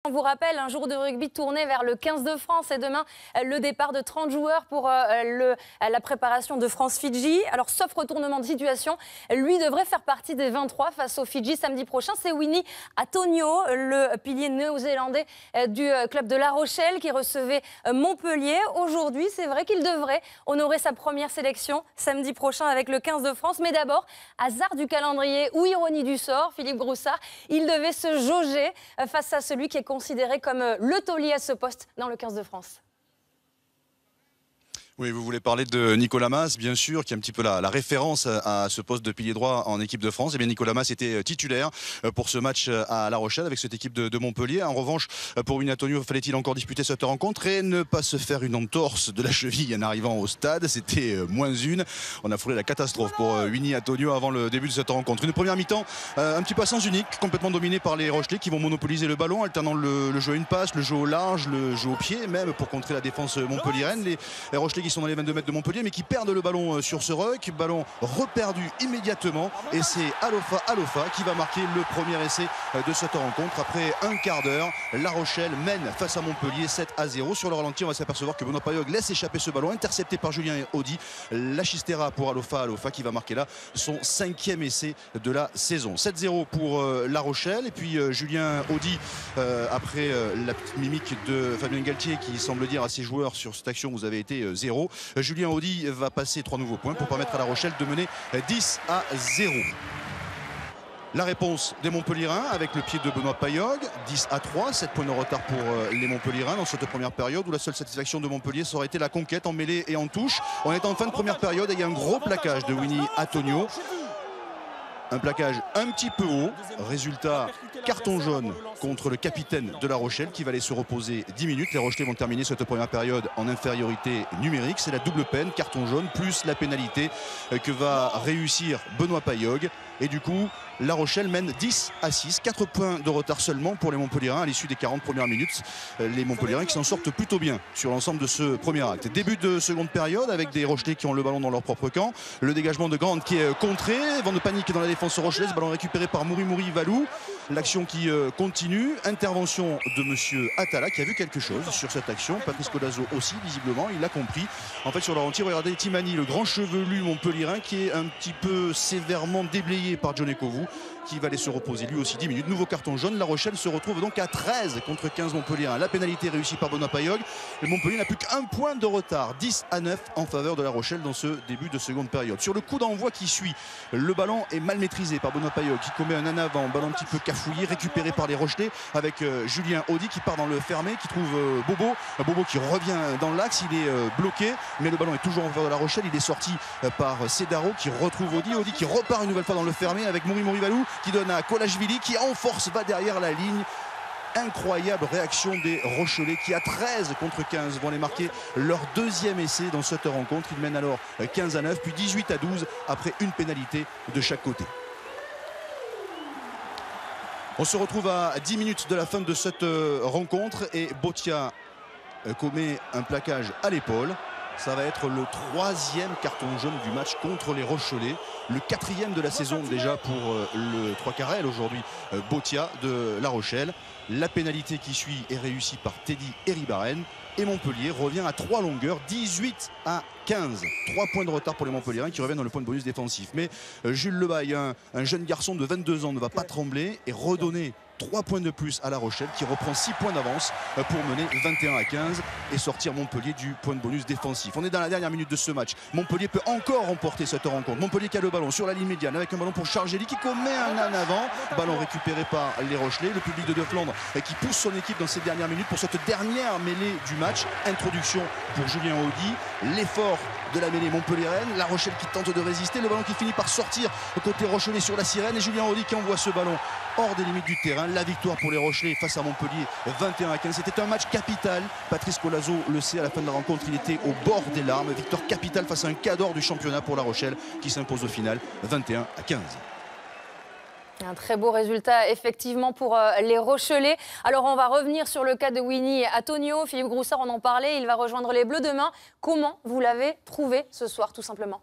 On vous rappelle, un jour de rugby tourné vers le 15 de France et demain, le départ de 30 joueurs pour la préparation de France-Fidji. Alors, sauf retournement de situation, lui devrait faire partie des 23 face aux Fidji samedi prochain. C'est Winnie Atonio, le pilier néo-zélandais du club de La Rochelle qui recevait Montpellier. Aujourd'hui, c'est vrai qu'il devrait honorer sa première sélection samedi prochain avec le 15 de France. Mais d'abord, hasard du calendrier ou ironie du sort, Philippe Groussard, il devait se jauger face à celui qui est considéré comme le taulier à ce poste dans le 15 de France. Oui, vous voulez parler de Nicolas Mas, bien sûr, qui est un petit peu la référence à ce poste de pilier droit en équipe de France. Et bien, Nicolas Mas était titulaire pour ce match à La Rochelle avec cette équipe de Montpellier. En revanche, pour Winnie Atonio, fallait-il encore disputer cette rencontre et ne pas se faire une entorse de la cheville en arrivant au stade. C'était -1. On a frôlé la catastrophe pour Winnie Atonio avant le début de cette rencontre. Une première mi-temps un petit peu à sens unique, complètement dominée par les Rochelais qui vont monopoliser le ballon, alternant le jeu à une passe, le jeu au large, le jeu au pied, même pour contrer la défense montpelliéraine. Les Rochelais qui sont dans les 22 mètres de Montpellier mais qui perdent le ballon sur ce ruck, ballon reperdu immédiatement et c'est Alofa qui va marquer le premier essai de cette rencontre. Après un quart d'heure, La Rochelle mène face à Montpellier 7-0. Sur le ralenti, on va s'apercevoir que Benoît Payog laisse échapper ce ballon intercepté par Julien Audy. La chistera pour Alofa qui va marquer là son 5e essai de la saison. 7-0 pour La Rochelle et puis Julien Audy après la petite mimique de Fabien Galtier qui semble dire à ses joueurs sur cette action vous avez été 0. Julien Audy va passer 3 nouveaux points pour permettre à La Rochelle de mener 10-0. La réponse des Montpelliérains avec le pied de Benoît Payog, 10-3, 7 points de retard pour les Montpelliérains dans cette première période où la seule satisfaction de Montpellier ça aurait été la conquête en mêlée et en touche. On est en fin de première période et il y a un gros plaquage de Winnie Atonio. Un plaquage un petit peu haut, résultat carton jaune contre le capitaine de La Rochelle qui va aller se reposer 10 minutes. Les Rochelais vont terminer cette première période en infériorité numérique. C'est la double peine, carton jaune plus la pénalité que va réussir Benoît Payog. Et du coup, La Rochelle mène 10-6, 4 points de retard seulement pour les Montpelliérains à l'issue des 40 premières minutes. Les Montpelliérains qui s'en sortent plutôt bien sur l'ensemble de ce premier acte. Début de seconde période avec des Rochelais qui ont le ballon dans leur propre camp. Le dégagement de Grande qui est contré, vent de panique dans la défense rochelaise, ballon récupéré par Mouri Valou. L'action qui continue, intervention de monsieur Atala qui a vu quelque chose sur cette action. Patrice Colazo aussi visiblement, il l'a compris. En fait sur le ralenti, regardez Timani, le grand chevelu montpelliérain qui est un petit peu sévèrement déblayé par John Ekovou qui va aller se reposer lui aussi 10 minutes. Nouveau carton jaune, La Rochelle se retrouve donc à 13 contre 15 Montpelliérains. La pénalité réussie par Benoît Payog. Le Montpellier n'a plus qu'un point de retard, 10-9 en faveur de La Rochelle dans ce début de seconde période. Sur le coup d'envoi qui suit, le ballon est mal maîtrisé par Benoît Payog qui commet un en avant, ballon un petit peu cafouillé, récupéré par les Rochelais avec Julien Audy qui part dans le fermé, qui trouve Bobo qui revient dans l'axe, il est bloqué, mais le ballon est toujours en faveur de La Rochelle. Il est sorti par Cedaro qui retrouve Audy qui repart une nouvelle fois dans le fermé avec Mouri Valou qui donne à Kolashvili qui en force va derrière la ligne. Incroyable réaction des Rochelais qui à 13 contre 15 vont aller marquer leur deuxième essai dans cette rencontre. Ils mènent alors 15-9 puis 18-12 après une pénalité de chaque côté. On se retrouve à 10 minutes de la fin de cette rencontre et Botia commet un plaquage à l'épaule. Ça va être le 3e carton jaune du match contre les Rochelais. Le 4e de la saison déjà pour le 3 carrel aujourd'hui, Botia de La Rochelle. La pénalité qui suit est réussie par Teddy Heribaren. Et Montpellier revient à 3 longueurs, 18-15. 3 points de retard pour les Montpelliérains qui reviennent dans le point de bonus défensif. Mais Jules Lebaille, un jeune garçon de 22 ans, ne va pas trembler et redonner 3 points de plus à La Rochelle qui reprend 6 points d'avance pour mener 21-15 et sortir Montpellier du point de bonus défensif. On est dans la dernière minute de ce match. Montpellier peut encore remporter cette rencontre. Montpellier qui a le ballon sur la ligne médiane avec un ballon pour Chargeli qui commet un en avant. Ballon récupéré par les Rochelais. Le public de Flandre qui pousse son équipe dans ces dernières minutes pour cette dernière mêlée du match. Introduction pour Julien Audy. L'effort de la mêlée montpelliéraine. La Rochelle qui tente de résister. Le ballon qui finit par sortir côté Rochelais sur la sirène. Et Julien Audy qui envoie ce ballon hors des limites du terrain. La victoire pour les Rochelais face à Montpellier 21-15. C'était un match capital. Patrice Colazo le sait, à la fin de la rencontre, il était au bord des larmes. Victoire capitale face à un cadre du championnat pour La Rochelle qui s'impose au final 21-15. Un très beau résultat effectivement pour les Rochelais. Alors on va revenir sur le cas de Winnie Atonio. Philippe Groussard, on en parlait, il va rejoindre les Bleus demain. Comment vous l'avez trouvé ce soir tout simplement?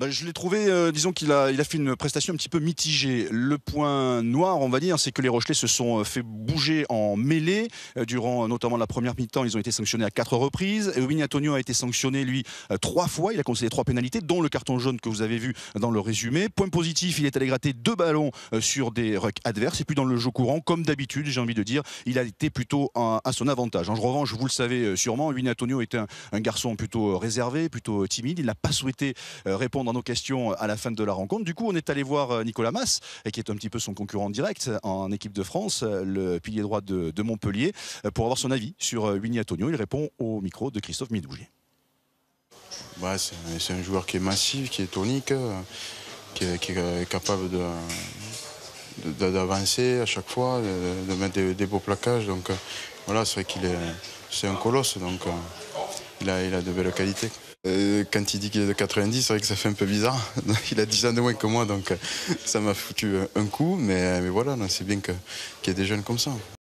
Je l'ai trouvé, disons qu'il a fait une prestation un petit peu mitigée. Le point noir, on va dire, c'est que les Rochelais se sont fait bouger en mêlée. Durant notamment la première mi-temps, ils ont été sanctionnés à 4 reprises. Winnie Antonio a été sanctionné, lui, 3 fois. Il a concédé 3 pénalités, dont le carton jaune que vous avez vu dans le résumé. Point positif, il est allé gratter 2 ballons sur des rucks adverses. Et puis dans le jeu courant, comme d'habitude, j'ai envie de dire, il a été plutôt à son avantage. En revanche, vous le savez sûrement, Winnie Antonio était un garçon plutôt réservé, plutôt timide. Il n'a pas souhaité répondre à nos questions à la fin de la rencontre. Du coup, on est allé voir Nicolas Mas, qui est un petit peu son concurrent direct en équipe de France, le pilier droit de Montpellier, pour avoir son avis sur Winnie Antonio. Il répond au micro de Christophe Midougier. C'est un joueur qui est massif, qui est tonique, qui est capable d'avancer à chaque fois, de mettre des beaux plaquages. Donc voilà, c'est vrai c'est un colosse, donc il a de belles qualités. Quand il dit qu'il est de 90, c'est vrai que ça fait un peu bizarre. Il a 10 ans de moins que moi, donc ça m'a foutu un coup. Mais voilà, c'est bien qu'il y ait des jeunes comme ça.